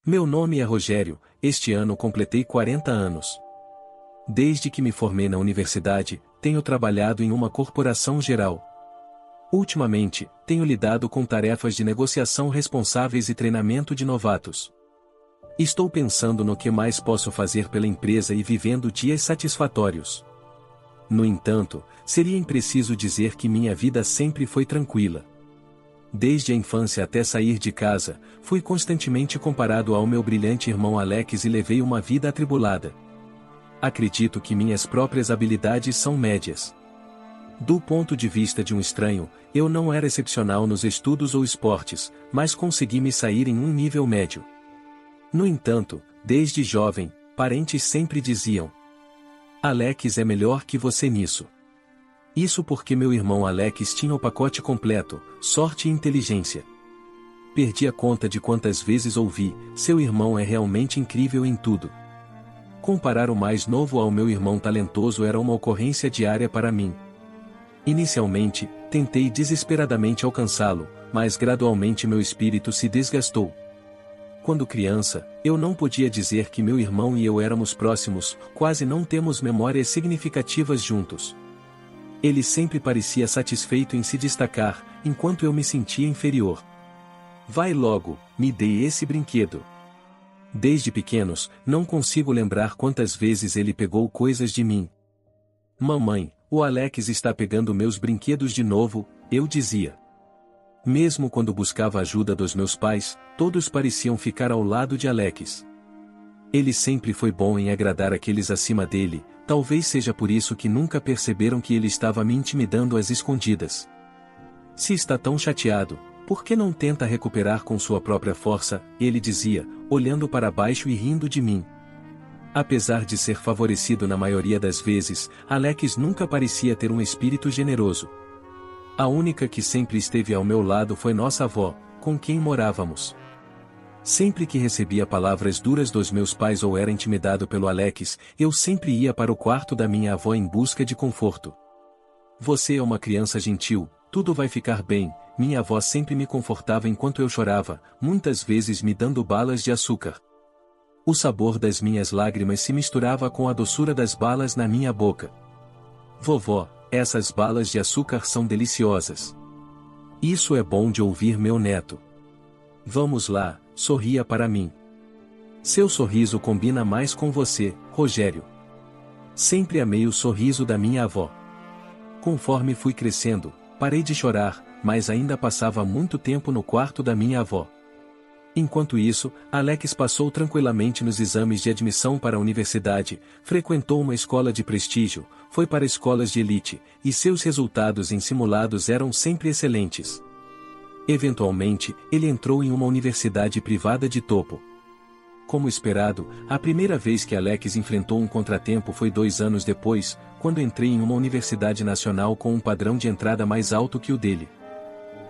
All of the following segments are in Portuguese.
Meu nome é Rogério, este ano completei 40 anos. Desde que me formei na universidade, tenho trabalhado em uma corporação geral. Ultimamente, tenho lidado com tarefas de negociação responsáveis e treinamento de novatos. Estou pensando no que mais posso fazer pela empresa e vivendo dias satisfatórios. No entanto, seria impreciso dizer que minha vida sempre foi tranquila. Desde a infância até sair de casa, fui constantemente comparado ao meu brilhante irmão Alex e levei uma vida atribulada. Acredito que minhas próprias habilidades são médias. Do ponto de vista de um estranho, eu não era excepcional nos estudos ou esportes, mas consegui me sair em um nível médio. No entanto, desde jovem, parentes sempre diziam: Alex é melhor que você nisso. Isso porque meu irmão Alex tinha o pacote completo, sorte e inteligência. Perdi a conta de quantas vezes ouvi: seu irmão é realmente incrível em tudo. Comparar o mais novo ao meu irmão talentoso era uma ocorrência diária para mim. Inicialmente, tentei desesperadamente alcançá-lo, mas gradualmente meu espírito se desgastou. Quando criança, eu não podia dizer que meu irmão e eu éramos próximos, quase não temos memórias significativas juntos. Ele sempre parecia satisfeito em se destacar, enquanto eu me sentia inferior. Vai logo, me dê esse brinquedo. Desde pequenos, não consigo lembrar quantas vezes ele pegou coisas de mim. Mamãe, o Alex está pegando meus brinquedos de novo, eu dizia. Mesmo quando buscava ajuda dos meus pais, todos pareciam ficar ao lado de Alex. Ele sempre foi bom em agradar aqueles acima dele, talvez seja por isso que nunca perceberam que ele estava me intimidando às escondidas. Se está tão chateado, por que não tenta recuperar com sua própria força? Ele dizia, olhando para baixo e rindo de mim. Apesar de ser favorecido na maioria das vezes, Alex nunca parecia ter um espírito generoso. A única que sempre esteve ao meu lado foi nossa avó, com quem morávamos. Sempre que recebia palavras duras dos meus pais ou era intimidado pelo Alex, eu sempre ia para o quarto da minha avó em busca de conforto. Você é uma criança gentil, tudo vai ficar bem, minha avó sempre me confortava enquanto eu chorava, muitas vezes me dando balas de açúcar. O sabor das minhas lágrimas se misturava com a doçura das balas na minha boca. Vovó, essas balas de açúcar são deliciosas. Isso é bom de ouvir, meu neto. Vamos lá, sorria para mim. Seu sorriso combina mais com você, Rogério. Sempre amei o sorriso da minha avó. Conforme fui crescendo, parei de chorar, mas ainda passava muito tempo no quarto da minha avó. Enquanto isso, Alex passou tranquilamente nos exames de admissão para a universidade, frequentou uma escola de prestígio, foi para escolas de elite, e seus resultados em simulados eram sempre excelentes. Eventualmente, ele entrou em uma universidade privada de topo. Como esperado, a primeira vez que Alex enfrentou um contratempo foi 2 anos depois, quando entrei em uma universidade nacional com um padrão de entrada mais alto que o dele.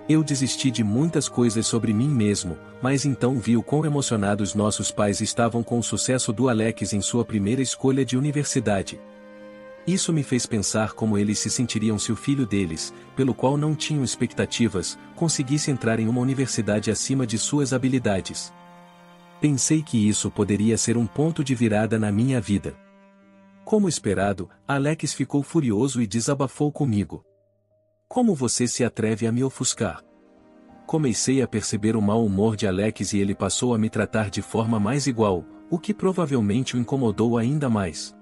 Eu desisti de muitas coisas sobre mim mesmo, mas então vi o quão emocionados nossos pais estavam com o sucesso do Alex em sua primeira escolha de universidade. Isso me fez pensar como eles se sentiriam se o filho deles, pelo qual não tinham expectativas, conseguisse entrar em uma universidade acima de suas habilidades. Pensei que isso poderia ser um ponto de virada na minha vida. Como esperado, Alex ficou furioso e desabafou comigo. Como você se atreve a me ofuscar? Comecei a perceber o mau humor de Alex e ele passou a me tratar de forma mais igual, o que provavelmente o incomodou ainda mais.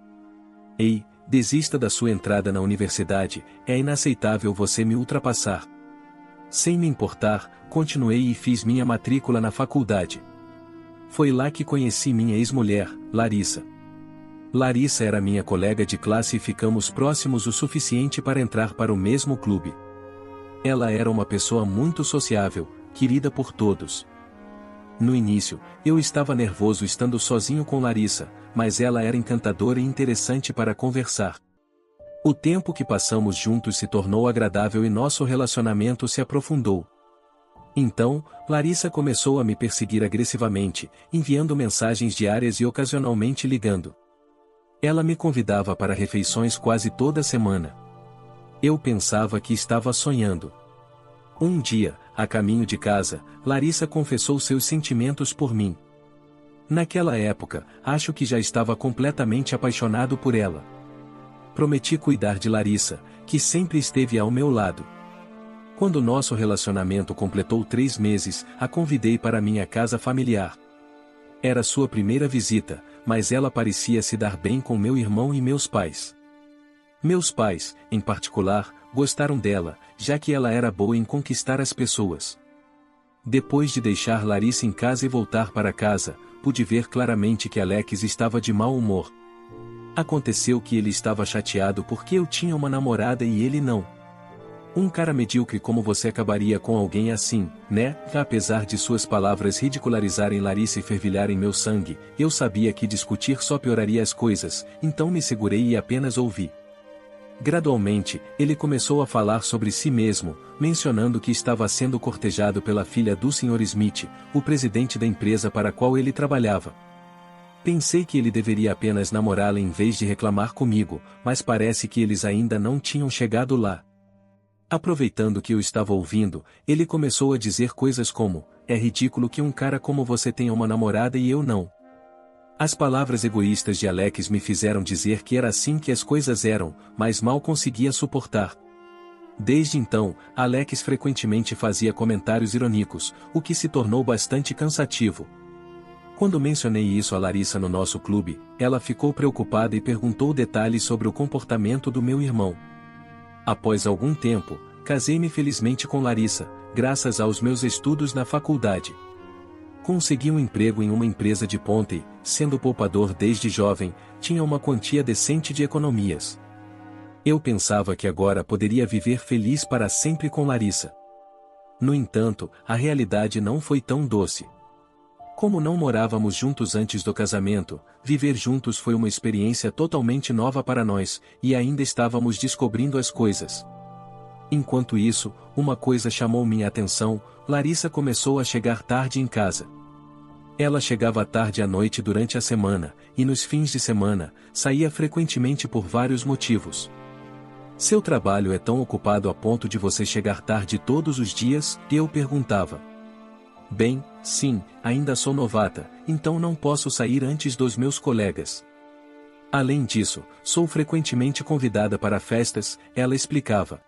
Ei, desista da sua entrada na universidade, é inaceitável você me ultrapassar. Sem me importar, continuei e fiz minha matrícula na faculdade. Foi lá que conheci minha ex-mulher, Larissa. Larissa era minha colega de classe e ficamos próximos o suficiente para entrar para o mesmo clube. Ela era uma pessoa muito sociável, querida por todos. No início, eu estava nervoso estando sozinho com Larissa, mas ela era encantadora e interessante para conversar. O tempo que passamos juntos se tornou agradável e nosso relacionamento se aprofundou. Então, Larissa começou a me perseguir agressivamente, enviando mensagens diárias e ocasionalmente ligando. Ela me convidava para refeições quase toda semana. Eu pensava que estava sonhando. Um dia, a caminho de casa, Larissa confessou seus sentimentos por mim. Naquela época, acho que já estava completamente apaixonado por ela. Prometi cuidar de Larissa, que sempre esteve ao meu lado. Quando nosso relacionamento completou 3 meses, a convidei para minha casa familiar. Era sua primeira visita, mas ela parecia se dar bem com meu irmão e meus pais. Meus pais, em particular, gostaram dela, já que ela era boa em conquistar as pessoas. Depois de deixar Larissa em casa e voltar para casa, pude ver claramente que Alex estava de mau humor. Aconteceu que ele estava chateado porque eu tinha uma namorada e ele não. Um cara medíocre como você acabaria com alguém assim, né? Apesar de suas palavras ridicularizarem Larissa e fervilharem meu sangue, eu sabia que discutir só pioraria as coisas, então me segurei e apenas ouvi. Gradualmente, ele começou a falar sobre si mesmo, mencionando que estava sendo cortejado pela filha do Sr. Smith, o presidente da empresa para a qual ele trabalhava. Pensei que ele deveria apenas namorá-la em vez de reclamar comigo, mas parece que eles ainda não tinham chegado lá. Aproveitando que eu estava ouvindo, ele começou a dizer coisas como: é ridículo que um cara como você tenha uma namorada e eu não. As palavras egoístas de Alex me fizeram dizer que era assim que as coisas eram, mas mal conseguia suportar. Desde então, Alex frequentemente fazia comentários irônicos, o que se tornou bastante cansativo. Quando mencionei isso a Larissa no nosso clube, ela ficou preocupada e perguntou detalhes sobre o comportamento do meu irmão. Após algum tempo, casei-me felizmente com Larissa, graças aos meus estudos na faculdade. Consegui um emprego em uma empresa de ponta e, sendo poupador desde jovem, tinha uma quantia decente de economias. Eu pensava que agora poderia viver feliz para sempre com Larissa. No entanto, a realidade não foi tão doce. Como não morávamos juntos antes do casamento, viver juntos foi uma experiência totalmente nova para nós, e ainda estávamos descobrindo as coisas. Enquanto isso, uma coisa chamou minha atenção: Larissa começou a chegar tarde em casa. Ela chegava tarde à noite durante a semana, e nos fins de semana, saía frequentemente por vários motivos. Seu trabalho é tão ocupado a ponto de você chegar tarde todos os dias? Eu perguntava. Bem, sim, ainda sou novata, então não posso sair antes dos meus colegas. Além disso, sou frequentemente convidada para festas, ela explicava.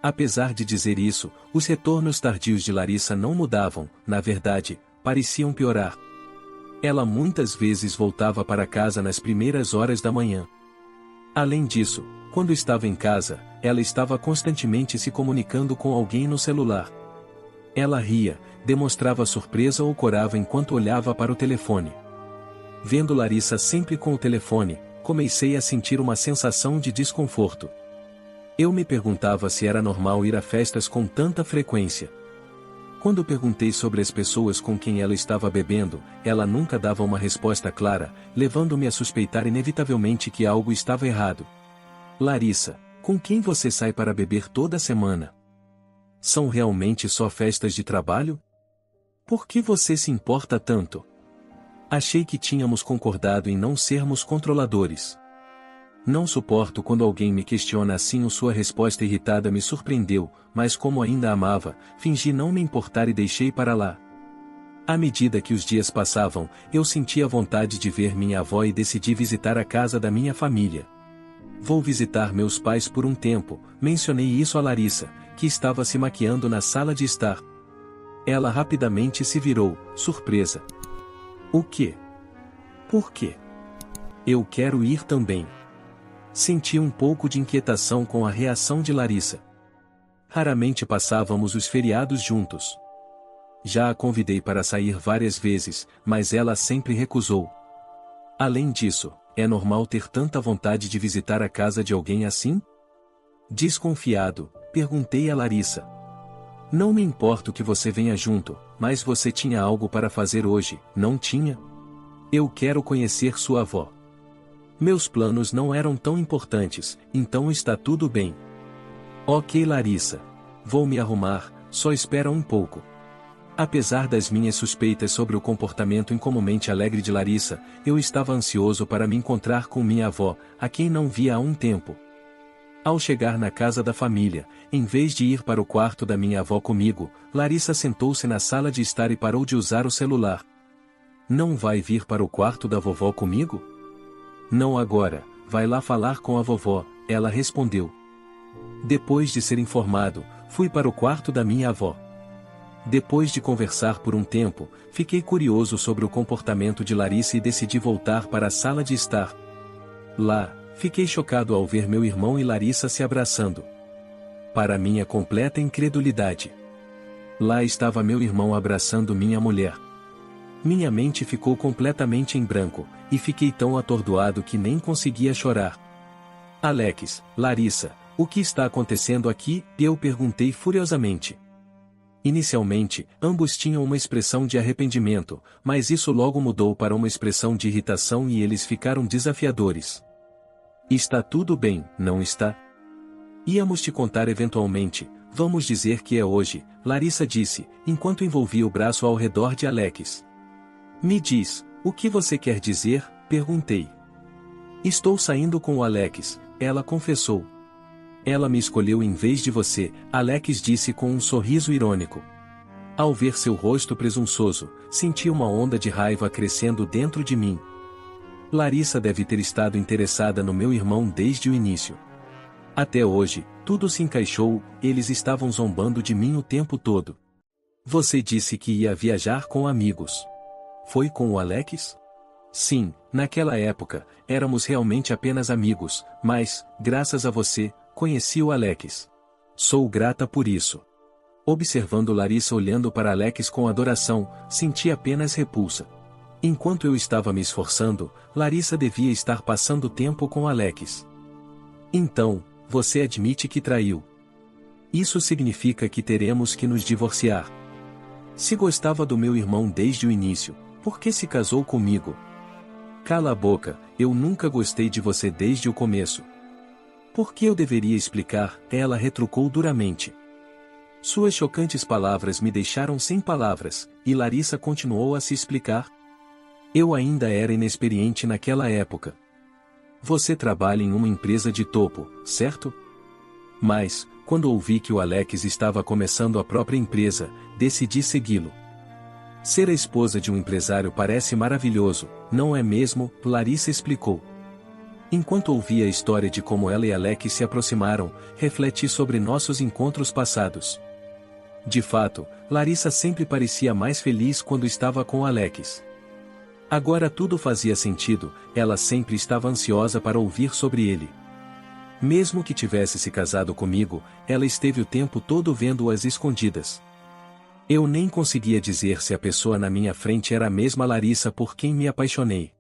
Apesar de dizer isso, os retornos tardios de Larissa não mudavam, na verdade, pareciam piorar. Ela muitas vezes voltava para casa nas primeiras horas da manhã. Além disso, quando estava em casa, ela estava constantemente se comunicando com alguém no celular. Ela ria, demonstrava surpresa ou corava enquanto olhava para o telefone. Vendo Larissa sempre com o telefone, comecei a sentir uma sensação de desconforto. Eu me perguntava se era normal ir a festas com tanta frequência. Quando perguntei sobre as pessoas com quem ela estava bebendo, ela nunca dava uma resposta clara, levando-me a suspeitar inevitavelmente que algo estava errado. Larissa, com quem você sai para beber toda semana? São realmente só festas de trabalho? Por que você se importa tanto? Achei que tínhamos concordado em não sermos controladores. Não suporto quando alguém me questiona assim. Sua resposta irritada me surpreendeu, mas como ainda a amava, fingi não me importar e deixei para lá. À medida que os dias passavam, eu sentia vontade de ver minha avó e decidi visitar a casa da minha família. Vou visitar meus pais por um tempo, mencionei isso a Larissa, que estava se maquiando na sala de estar. Ela rapidamente se virou, surpresa. O quê? Por quê? Eu quero ir também. Senti um pouco de inquietação com a reação de Larissa. Raramente passávamos os feriados juntos. Já a convidei para sair várias vezes, mas ela sempre recusou. Além disso, é normal ter tanta vontade de visitar a casa de alguém assim? Desconfiado, perguntei a Larissa. Não me importo que você venha junto, mas você tinha algo para fazer hoje, não tinha? Eu quero conhecer sua avó. Meus planos não eram tão importantes, então está tudo bem. Ok, Larissa. Vou me arrumar, só espera um pouco. Apesar das minhas suspeitas sobre o comportamento incomumente alegre de Larissa, eu estava ansioso para me encontrar com minha avó, a quem não via há um tempo. Ao chegar na casa da família, em vez de ir para o quarto da minha avó comigo, Larissa sentou-se na sala de estar e parou de usar o celular. não vai vir para o quarto da vovó comigo? Não agora, vai lá falar com a vovó, ela respondeu. Depois de ser informado, fui para o quarto da minha avó. Depois de conversar por um tempo, fiquei curioso sobre o comportamento de Larissa e decidi voltar para a sala de estar. Lá, fiquei chocado ao ver meu irmão e Larissa se abraçando. Para minha completa incredulidade, lá estava meu irmão abraçando minha mulher. Minha mente ficou completamente em branco, e fiquei tão atordoado que nem conseguia chorar. Alex, Larissa, o que está acontecendo aqui? Eu perguntei furiosamente. Inicialmente, ambos tinham uma expressão de arrependimento, mas isso logo mudou para uma expressão de irritação e eles ficaram desafiadores. Está tudo bem, não está? Íamos te contar eventualmente, vamos dizer que é hoje, Larissa disse, enquanto envolvia o braço ao redor de Alex. Me diz, o que você quer dizer? Perguntei. Estou saindo com o Alex, ela confessou. Ela me escolheu em vez de você, Alex disse com um sorriso irônico. Ao ver seu rosto presunçoso, senti uma onda de raiva crescendo dentro de mim. Larissa deve ter estado interessada no meu irmão desde o início. Até hoje, tudo se encaixou, eles estavam zombando de mim o tempo todo. Você disse que ia viajar com amigos. Foi com o Alex? Sim, naquela época, éramos realmente apenas amigos, mas, graças a você, conheci o Alex. Sou grata por isso. Observando Larissa olhando para Alex com adoração, senti apenas repulsa. Enquanto eu estava me esforçando, Larissa devia estar passando tempo com Alex. Então, você admite que traiu. Isso significa que teremos que nos divorciar. Se gostava do meu irmão desde o início, por que se casou comigo? Cala a boca, eu nunca gostei de você desde o começo. Por que eu deveria explicar? Ela retrucou duramente. Suas chocantes palavras me deixaram sem palavras, e Larissa continuou a se explicar. Eu ainda era inexperiente naquela época. Você trabalha em uma empresa de topo, certo? Mas, quando ouvi que o Alex estava começando a própria empresa, decidi segui-lo. Ser a esposa de um empresário parece maravilhoso, não é mesmo? Larissa explicou. Enquanto ouvia a história de como ela e Alex se aproximaram, refleti sobre nossos encontros passados. De fato, Larissa sempre parecia mais feliz quando estava com Alex. Agora tudo fazia sentido, ela sempre estava ansiosa para ouvir sobre ele. Mesmo que tivesse se casado comigo, ela esteve o tempo todo vendo-o às escondidas. Eu nem conseguia dizer se a pessoa na minha frente era a mesma Larissa por quem me apaixonei.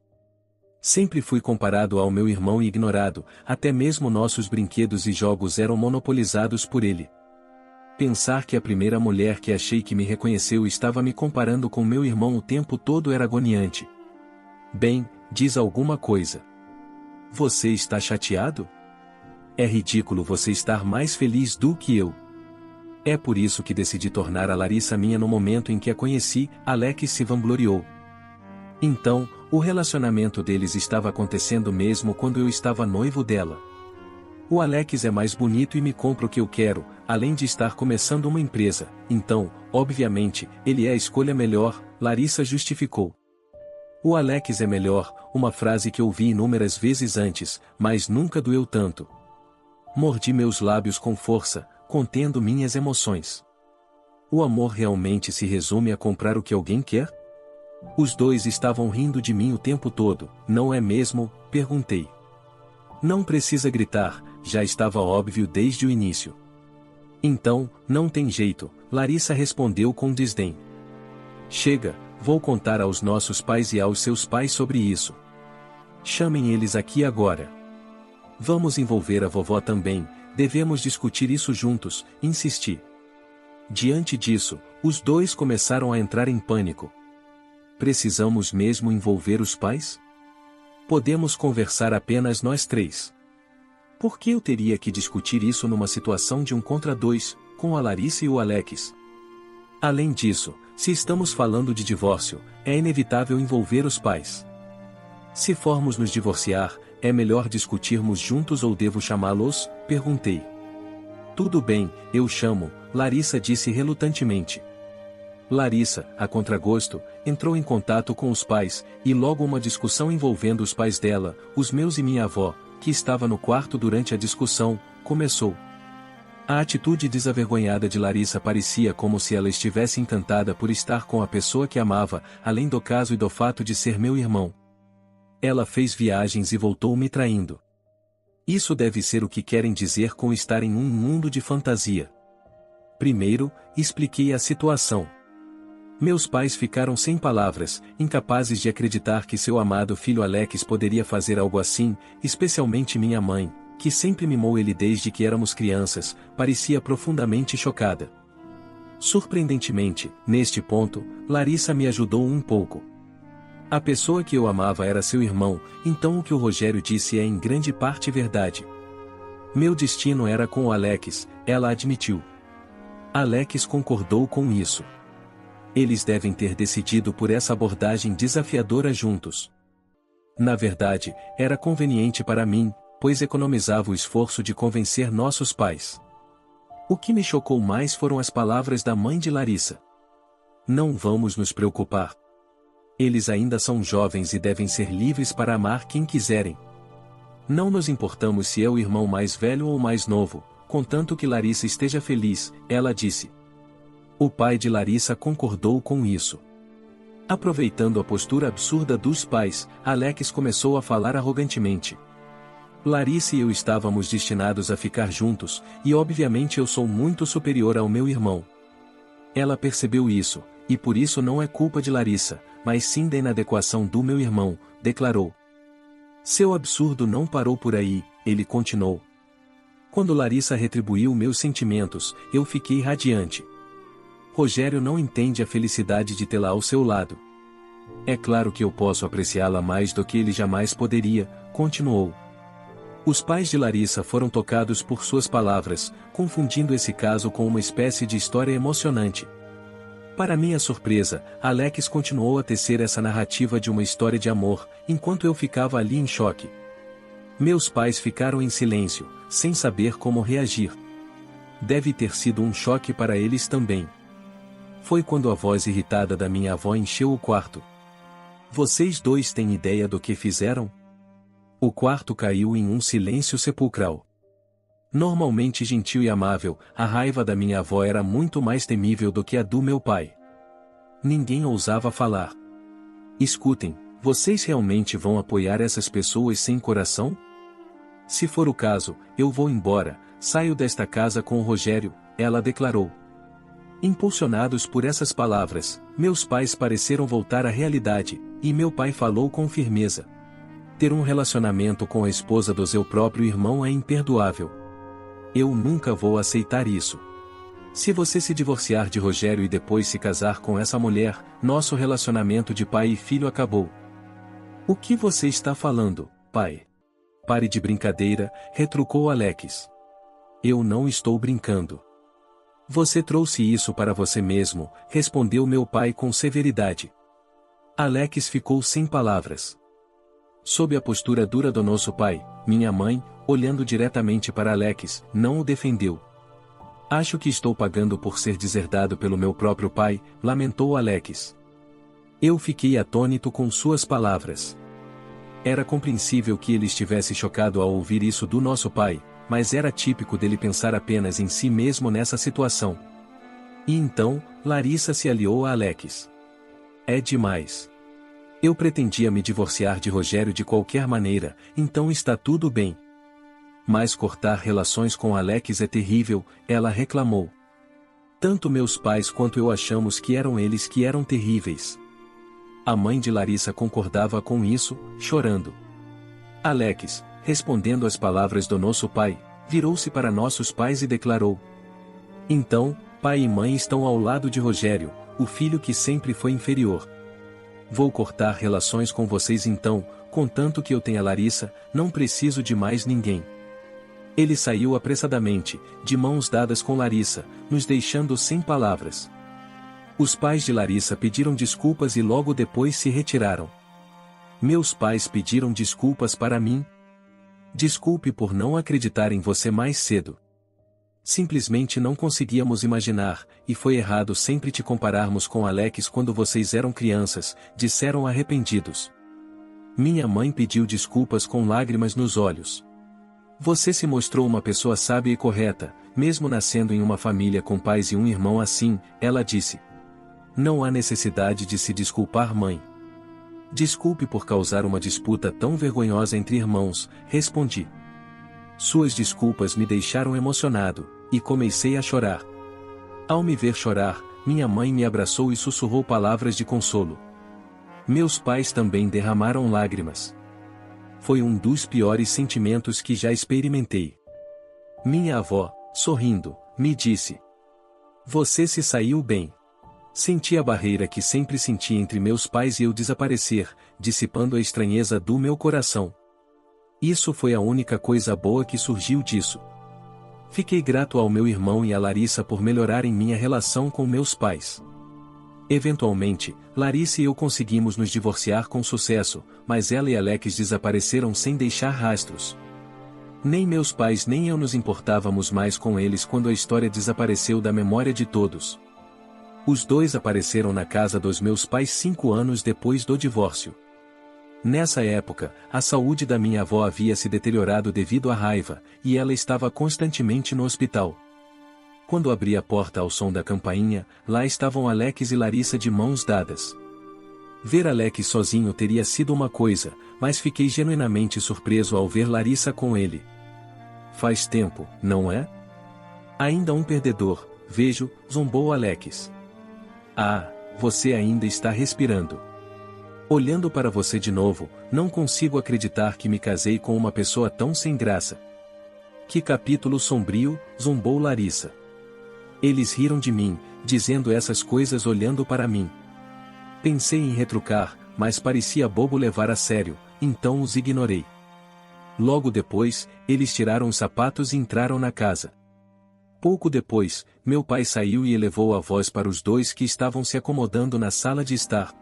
Sempre fui comparado ao meu irmão e ignorado, até mesmo nossos brinquedos e jogos eram monopolizados por ele. Pensar que a primeira mulher que achei que me reconheceu estava me comparando com meu irmão o tempo todo era agoniante. Bem, diz alguma coisa. Você está chateado? É ridículo você estar mais feliz do que eu. É por isso que decidi tornar a Larissa minha no momento em que a conheci, Alex se vangloriou. Então, o relacionamento deles estava acontecendo mesmo quando eu estava noivo dela. O Alex é mais bonito e me compra o que eu quero, além de estar começando uma empresa, então, obviamente, ele é a escolha melhor, Larissa justificou. O Alex é melhor, uma frase que ouvi inúmeras vezes antes, mas nunca doeu tanto. Mordi meus lábios com força, contendo minhas emoções. O amor realmente se resume a comprar o que alguém quer? Os dois estavam rindo de mim o tempo todo, não é mesmo? Perguntei. Não precisa gritar, já estava óbvio desde o início. Então, não tem jeito, Larissa respondeu com desdém. Chega, vou contar aos nossos pais e aos seus pais sobre isso. Chamem eles aqui agora. Vamos envolver a vovó também, devemos discutir isso juntos, insisti. Diante disso, os dois começaram a entrar em pânico. Precisamos mesmo envolver os pais? Podemos conversar apenas nós três. Por que eu teria que discutir isso numa situação de 1 contra 2, com a Larissa e o Alex? Além disso, se estamos falando de divórcio, é inevitável envolver os pais. Se formos nos divorciar, é melhor discutirmos juntos ou devo chamá-los? Perguntei. Tudo bem, eu chamo, Larissa disse relutantemente. Larissa, a contragosto, entrou em contato com os pais, e logo uma discussão envolvendo os pais dela, os meus e minha avó, que estava no quarto durante a discussão, começou. A atitude desavergonhada de Larissa parecia como se ela estivesse encantada por estar com a pessoa que amava, além do caso e do fato de ser meu irmão. Ela fez viagens e voltou me traindo. Isso deve ser o que querem dizer com estar em um mundo de fantasia. Primeiro, expliquei a situação. Meus pais ficaram sem palavras, incapazes de acreditar que seu amado filho Alex poderia fazer algo assim, especialmente minha mãe, que sempre mimou ele desde que éramos crianças, parecia profundamente chocada. Surpreendentemente, neste ponto, Larissa me ajudou um pouco. A pessoa que eu amava era seu irmão, então o que o Rogério disse é em grande parte verdade. Meu destino era com o Alex, ela admitiu. Alex concordou com isso. Eles devem ter decidido por essa abordagem desafiadora juntos. Na verdade, era conveniente para mim, pois economizava o esforço de convencer nossos pais. O que me chocou mais foram as palavras da mãe de Larissa. Não vamos nos preocupar. Eles ainda são jovens e devem ser livres para amar quem quiserem. Não nos importamos se é o irmão mais velho ou mais novo, contanto que Larissa esteja feliz, ela disse. O pai de Larissa concordou com isso. Aproveitando a postura absurda dos pais, Alex começou a falar arrogantemente. Larissa e eu estávamos destinados a ficar juntos, e obviamente eu sou muito superior ao meu irmão. Ela percebeu isso, e por isso não é culpa de Larissa, mas sim da inadequação do meu irmão, declarou. Seu absurdo não parou por aí, ele continuou. Quando Larissa retribuiu meus sentimentos, eu fiquei radiante. Rogério não entende a felicidade de tê-la ao seu lado. É claro que eu posso apreciá-la mais do que ele jamais poderia, continuou. Os pais de Larissa foram tocados por suas palavras, confundindo esse caso com uma espécie de história emocionante. Para minha surpresa, Alex continuou a tecer essa narrativa de uma história de amor, enquanto eu ficava ali em choque. Meus pais ficaram em silêncio, sem saber como reagir. Deve ter sido um choque para eles também. Foi quando a voz irritada da minha avó encheu o quarto. Vocês dois têm ideia do que fizeram? O quarto caiu em um silêncio sepulcral. Normalmente gentil e amável, a raiva da minha avó era muito mais temível do que a do meu pai. Ninguém ousava falar. Escutem, vocês realmente vão apoiar essas pessoas sem coração? Se for o caso, eu vou embora, saio desta casa com o Rogério, ela declarou. Impulsionados por essas palavras, meus pais pareceram voltar à realidade, e meu pai falou com firmeza. Ter um relacionamento com a esposa do seu próprio irmão é imperdoável. Eu nunca vou aceitar isso. Se você se divorciar de Rogério e depois se casar com essa mulher, nosso relacionamento de pai e filho acabou. O que você está falando, pai? Pare de brincadeira, retrucou Alex. Eu não estou brincando. Você trouxe isso para você mesmo, respondeu meu pai com severidade. Alex ficou sem palavras. Sob a postura dura do nosso pai, minha mãe, olhando diretamente para Alex, não o defendeu. Acho que estou pagando por ser deserdado pelo meu próprio pai, lamentou Alex. Eu fiquei atônito com suas palavras. Era compreensível que ele estivesse chocado ao ouvir isso do nosso pai, mas era típico dele pensar apenas em si mesmo nessa situação. E então, Larissa se aliou a Alex. É demais. Eu pretendia me divorciar de Rogério de qualquer maneira, então está tudo bem. Mas cortar relações com Alex é terrível, ela reclamou. Tanto meus pais quanto eu achamos que eram eles que eram terríveis. A mãe de Larissa concordava com isso, chorando. Alex, respondendo às palavras do nosso pai, virou-se para nossos pais e declarou. Então, pai e mãe estão ao lado de Rogério, o filho que sempre foi inferior. Vou cortar relações com vocês então, contanto que eu tenha Larissa, não preciso de mais ninguém. Ele saiu apressadamente, de mãos dadas com Larissa, nos deixando sem palavras. Os pais de Larissa pediram desculpas e logo depois se retiraram. Meus pais pediram desculpas para mim. Desculpe por não acreditar em você mais cedo. Simplesmente não conseguíamos imaginar, e foi errado sempre te compararmos com Alex quando vocês eram crianças, disseram arrependidos. Minha mãe pediu desculpas com lágrimas nos olhos. Você se mostrou uma pessoa sábia e correta, mesmo nascendo em uma família com pais e um irmão assim, ela disse. Não há necessidade de se desculpar, mãe. Desculpe por causar uma disputa tão vergonhosa entre irmãos, respondi. Suas desculpas me deixaram emocionado, e comecei a chorar. Ao me ver chorar, minha mãe me abraçou e sussurrou palavras de consolo. Meus pais também derramaram lágrimas. Foi um dos piores sentimentos que já experimentei. Minha avó, sorrindo, me disse: Você se saiu bem. Senti a barreira que sempre senti entre meus pais e eu desaparecer, dissipando a estranheza do meu coração. Isso foi a única coisa boa que surgiu disso. Fiquei grato ao meu irmão e a Larissa por melhorarem minha relação com meus pais. Eventualmente, Larissa e eu conseguimos nos divorciar com sucesso, mas ela e Alex desapareceram sem deixar rastros. Nem meus pais nem eu nos importávamos mais com eles quando a história desapareceu da memória de todos. Os dois apareceram na casa dos meus pais 5 anos depois do divórcio. Nessa época, a saúde da minha avó havia se deteriorado devido à raiva, e ela estava constantemente no hospital. Quando abri a porta ao som da campainha, lá estavam Alex e Larissa de mãos dadas. Ver Alex sozinho teria sido uma coisa, mas fiquei genuinamente surpreso ao ver Larissa com ele. Faz tempo, não é? Ainda um perdedor, vejo, zombou Alex. Ah, você ainda está respirando. Olhando para você de novo, não consigo acreditar que me casei com uma pessoa tão sem graça. Que capítulo sombrio, zombou Larissa. Eles riram de mim, dizendo essas coisas olhando para mim. Pensei em retrucar, mas parecia bobo levar a sério, então os ignorei. Logo depois, eles tiraram os sapatos e entraram na casa. Pouco depois, meu pai saiu e elevou a voz para os dois que estavam se acomodando na sala de estar.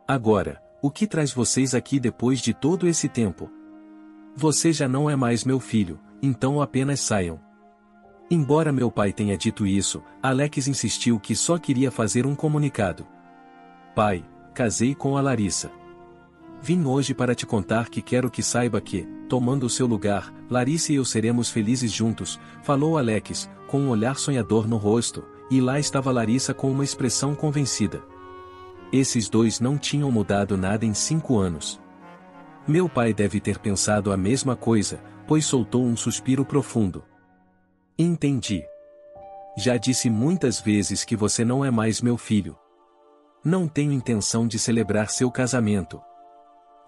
Agora, o que traz vocês aqui depois de todo esse tempo? Você já não é mais meu filho, então apenas saiam. Embora meu pai tenha dito isso, Alex insistiu que só queria fazer um comunicado. Pai, casei com a Larissa. Vim hoje para te contar que quero que saiba que, tomando o seu lugar, Larissa e eu seremos felizes juntos, falou Alex, com um olhar sonhador no rosto, e lá estava Larissa com uma expressão convencida. Esses dois não tinham mudado nada em 5 anos. Meu pai deve ter pensado a mesma coisa, pois soltou um suspiro profundo. Entendi. Já disse muitas vezes que você não é mais meu filho. Não tenho intenção de celebrar seu casamento.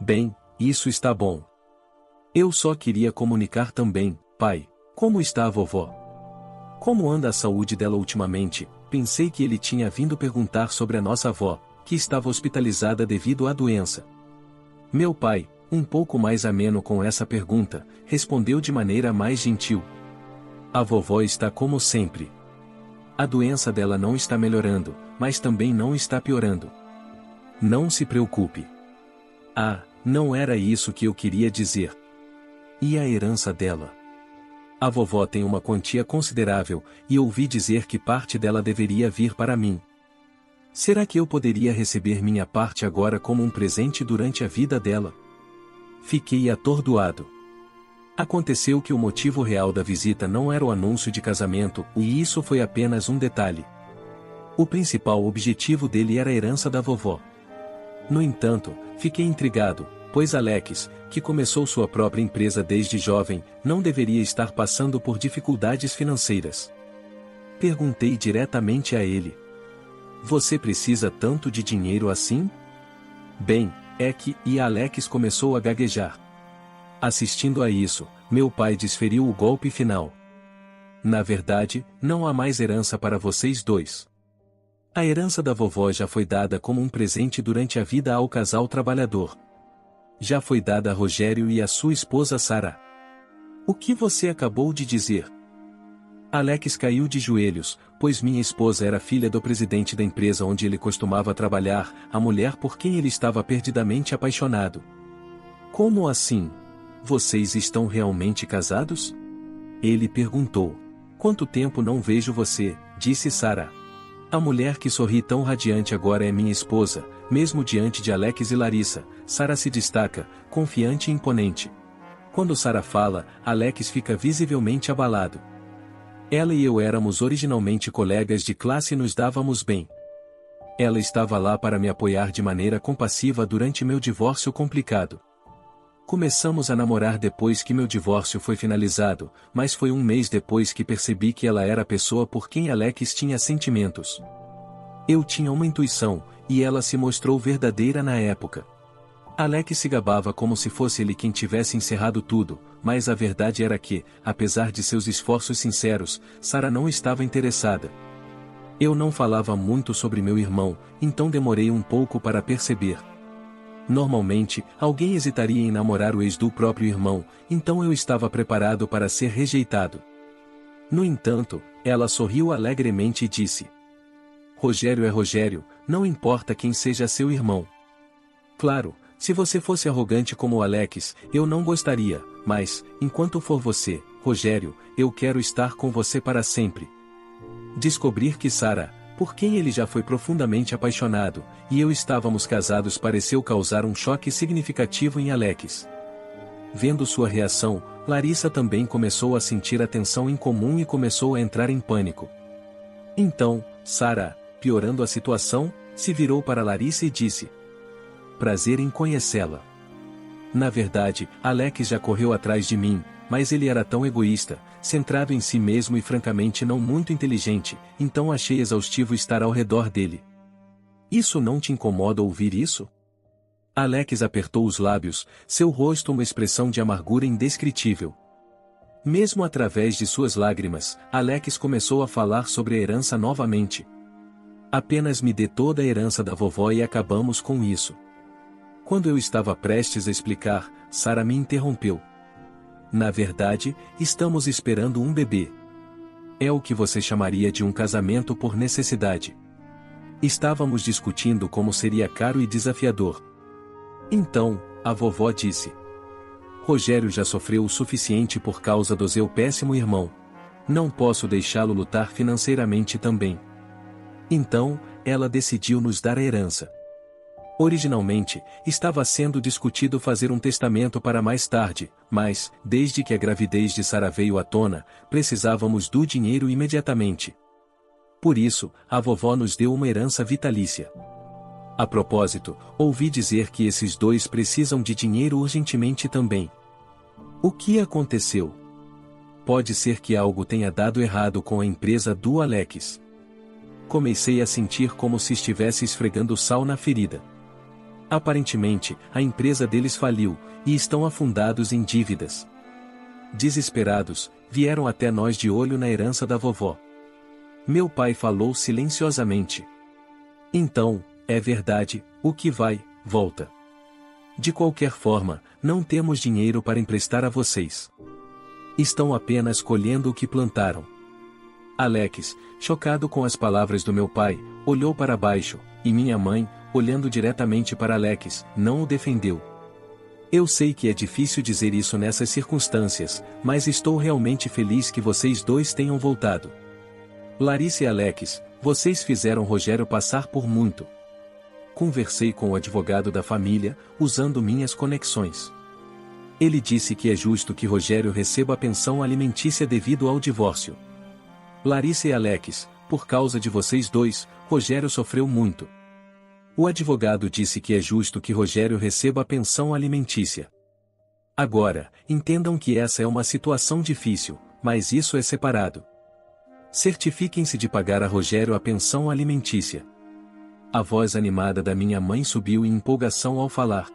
Bem, isso está bom. Eu só queria comunicar também, pai, como está a vovó? Como anda a saúde dela ultimamente? Pensei que ele tinha vindo perguntar sobre a nossa avó, que estava hospitalizada devido à doença. Meu pai, um pouco mais ameno com essa pergunta, respondeu de maneira mais gentil. A vovó está como sempre. A doença dela não está melhorando, mas também não está piorando. Não se preocupe. Ah, não era isso que eu queria dizer. E a herança dela? A vovó tem uma quantia considerável, e ouvi dizer que parte dela deveria vir para mim. Será que eu poderia receber minha parte agora como um presente durante a vida dela? Fiquei atordoado. Aconteceu que o motivo real da visita não era o anúncio de casamento, e isso foi apenas um detalhe. O principal objetivo dele era a herança da vovó. No entanto, fiquei intrigado, pois Alex, que começou sua própria empresa desde jovem, não deveria estar passando por dificuldades financeiras. Perguntei diretamente a ele. Você precisa tanto de dinheiro assim? Bem, é que, e Alex começou a gaguejar. Assistindo a isso, meu pai desferiu o golpe final. Na verdade, não há mais herança para vocês dois. A herança da vovó já foi dada como um presente durante a vida ao casal trabalhador. Já foi dada a Rogério e a sua esposa Sara. O que você acabou de dizer? Alex caiu de joelhos, pois minha esposa era filha do presidente da empresa onde ele costumava trabalhar, a mulher por quem ele estava perdidamente apaixonado. Como assim? Vocês estão realmente casados? Ele perguntou. Quanto tempo não vejo você, disse Sara. A mulher que sorri tão radiante agora é minha esposa, mesmo diante de Alex e Larissa. Sara se destaca, confiante e imponente. Quando Sara fala, Alex fica visivelmente abalado. Ela e eu éramos originalmente colegas de classe e nos dávamos bem. Ela estava lá para me apoiar de maneira compassiva durante meu divórcio complicado. Começamos a namorar depois que meu divórcio foi finalizado, mas foi um mês depois que percebi que ela era a pessoa por quem Alex tinha sentimentos. Eu tinha uma intuição, e ela se mostrou verdadeira na época. Alex se gabava como se fosse ele quem tivesse encerrado tudo, mas a verdade era que, apesar de seus esforços sinceros, Sara não estava interessada. Eu não falava muito sobre meu irmão, então demorei um pouco para perceber. Normalmente, alguém hesitaria em namorar o ex do próprio irmão, então eu estava preparado para ser rejeitado. No entanto, ela sorriu alegremente e disse: Rogério é Rogério, não importa quem seja seu irmão. Claro, se você fosse arrogante como o Alex, eu não gostaria, mas, enquanto for você, Rogério, eu quero estar com você para sempre. Descobrir que Sara, por quem ele já foi profundamente apaixonado, e eu estávamos casados pareceu causar um choque significativo em Alex. Vendo sua reação, Larissa também começou a sentir a tensão em comum e começou a entrar em pânico. Então, Sara, piorando a situação, se virou para Larissa e disse: Prazer em conhecê-la. Na verdade, Alex já correu atrás de mim, mas ele era tão egoísta, centrado em si mesmo e francamente não muito inteligente, então achei exaustivo estar ao redor dele. Isso não te incomoda ouvir isso? Alex apertou os lábios, seu rosto uma expressão de amargura indescritível. Mesmo através de suas lágrimas, Alex começou a falar sobre a herança novamente. Apenas me dê toda a herança da vovó e acabamos com isso. Quando eu estava prestes a explicar, Sara me interrompeu. Na verdade, estamos esperando um bebê. É o que você chamaria de um casamento por necessidade. Estávamos discutindo como seria caro e desafiador. Então, a vovó disse: Rogério já sofreu o suficiente por causa do seu péssimo irmão. Não posso deixá-lo lutar financeiramente também. Então, ela decidiu nos dar a herança. Originalmente, estava sendo discutido fazer um testamento para mais tarde, mas, desde que a gravidez de Sara veio à tona, precisávamos do dinheiro imediatamente. Por isso, a vovó nos deu uma herança vitalícia. A propósito, ouvi dizer que esses dois precisam de dinheiro urgentemente também. O que aconteceu? Pode ser que algo tenha dado errado com a empresa do Alex. Comecei a sentir como se estivesse esfregando sal na ferida. Aparentemente, a empresa deles faliu, e estão afundados em dívidas. Desesperados, vieram até nós de olho na herança da vovó. Meu pai falou silenciosamente. Então, é verdade, o que vai, volta. De qualquer forma, não temos dinheiro para emprestar a vocês. Estão apenas colhendo o que plantaram. Alex, chocado com as palavras do meu pai, olhou para baixo, e minha mãe, olhando diretamente para Alex, não o defendeu. Eu sei que é difícil dizer isso nessas circunstâncias, mas estou realmente feliz que vocês dois tenham voltado. Larissa e Alex, vocês fizeram Rogério passar por muito. Conversei com o advogado da família, usando minhas conexões. Ele disse que é justo que Rogério receba a pensão alimentícia devido ao divórcio. Larissa e Alex, por causa de vocês dois, Rogério sofreu muito. O advogado disse que é justo que Rogério receba a pensão alimentícia. Agora, entendam que essa é uma situação difícil, mas isso é separado. Certifiquem-se de pagar a Rogério a pensão alimentícia. A voz animada da minha mãe subiu em empolgação ao falar.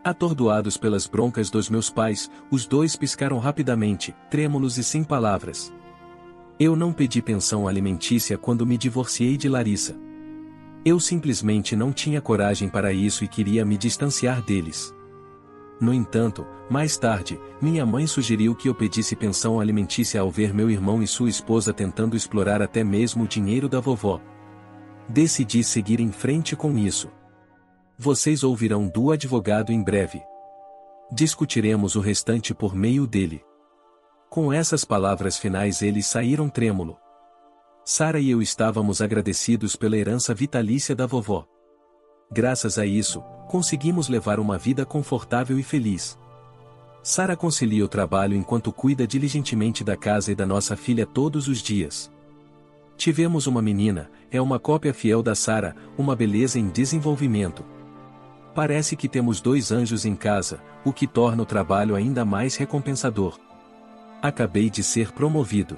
Atordoados pelas broncas dos meus pais, os dois piscaram rapidamente, trêmulos e sem palavras. Eu não pedi pensão alimentícia quando me divorciei de Larissa. Eu simplesmente não tinha coragem para isso e queria me distanciar deles. No entanto, mais tarde, minha mãe sugeriu que eu pedisse pensão alimentícia ao ver meu irmão e sua esposa tentando explorar até mesmo o dinheiro da vovó. Decidi seguir em frente com isso. Vocês ouvirão do advogado em breve. Discutiremos o restante por meio dele. Com essas palavras finais eles saíram trêmulo. Sara e eu estávamos agradecidos pela herança vitalícia da vovó. Graças a isso, conseguimos levar uma vida confortável e feliz. Sara concilia o trabalho enquanto cuida diligentemente da casa e da nossa filha todos os dias. Tivemos uma menina, é uma cópia fiel da Sara, uma beleza em desenvolvimento. Parece que temos 2 anjos em casa, o que torna o trabalho ainda mais recompensador. Acabei de ser promovido.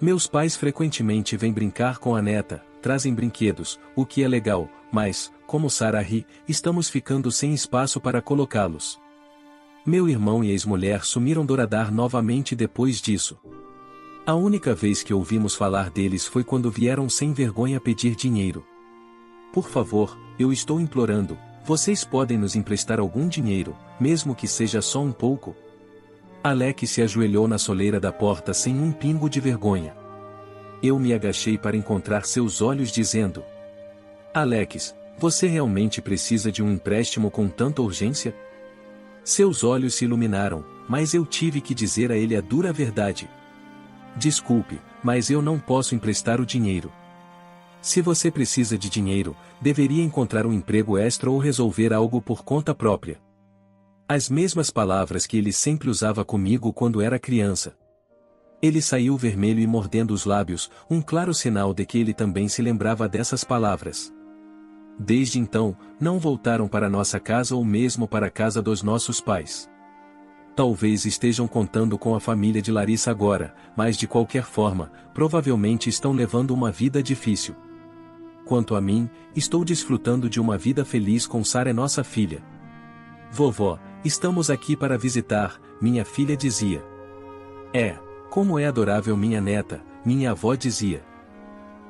Meus pais frequentemente vêm brincar com a neta, trazem brinquedos, o que é legal, mas, como Sara ri, estamos ficando sem espaço para colocá-los. Meu irmão e ex-mulher sumiram do radar novamente depois disso. A única vez que ouvimos falar deles foi quando vieram sem vergonha pedir dinheiro. Por favor, eu estou implorando, vocês podem nos emprestar algum dinheiro, mesmo que seja só um pouco? Alex se ajoelhou na soleira da porta sem um pingo de vergonha. Eu me agachei para encontrar seus olhos dizendo: Alex, você realmente precisa de um empréstimo com tanta urgência? Seus olhos se iluminaram, mas eu tive que dizer a ele a dura verdade. Desculpe, mas eu não posso emprestar o dinheiro. Se você precisa de dinheiro, deveria encontrar um emprego extra ou resolver algo por conta própria. As mesmas palavras que ele sempre usava comigo quando era criança. Ele saiu vermelho e mordendo os lábios, um claro sinal de que ele também se lembrava dessas palavras. Desde então, não voltaram para nossa casa ou mesmo para a casa dos nossos pais. Talvez estejam contando com a família de Larissa agora, mas de qualquer forma, provavelmente estão levando uma vida difícil. Quanto a mim, estou desfrutando de uma vida feliz com Sara, nossa filha. Vovó, estamos aqui para visitar, minha filha dizia. Como é adorável minha neta, minha avó dizia.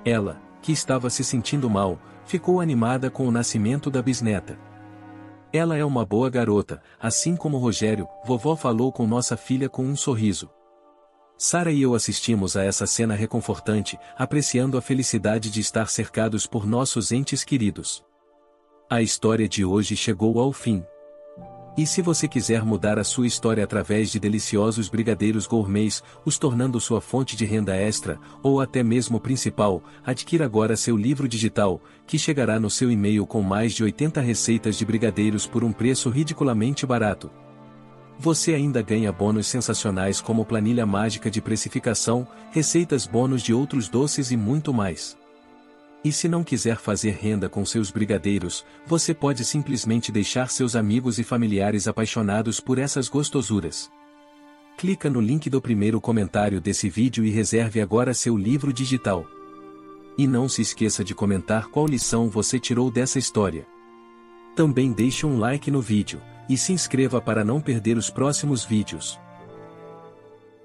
Ela, que estava se sentindo mal, ficou animada com o nascimento da bisneta. Ela é uma boa garota, assim como Rogério, vovó falou com nossa filha com um sorriso. Sara e eu assistimos a essa cena reconfortante, apreciando a felicidade de estar cercados por nossos entes queridos. A história de hoje chegou ao fim. E se você quiser mudar a sua história através de deliciosos brigadeiros gourmets, os tornando sua fonte de renda extra, ou até mesmo principal, adquira agora seu livro digital, que chegará no seu e-mail com mais de 80 receitas de brigadeiros por um preço ridiculamente barato. Você ainda ganha bônus sensacionais como planilha mágica de precificação, receitas bônus de outros doces e muito mais. E se não quiser fazer renda com seus brigadeiros, você pode simplesmente deixar seus amigos e familiares apaixonados por essas gostosuras. Clica no link do primeiro comentário desse vídeo e reserve agora seu livro digital. E não se esqueça de comentar qual lição você tirou dessa história. Também deixe um like no vídeo, e se inscreva para não perder os próximos vídeos.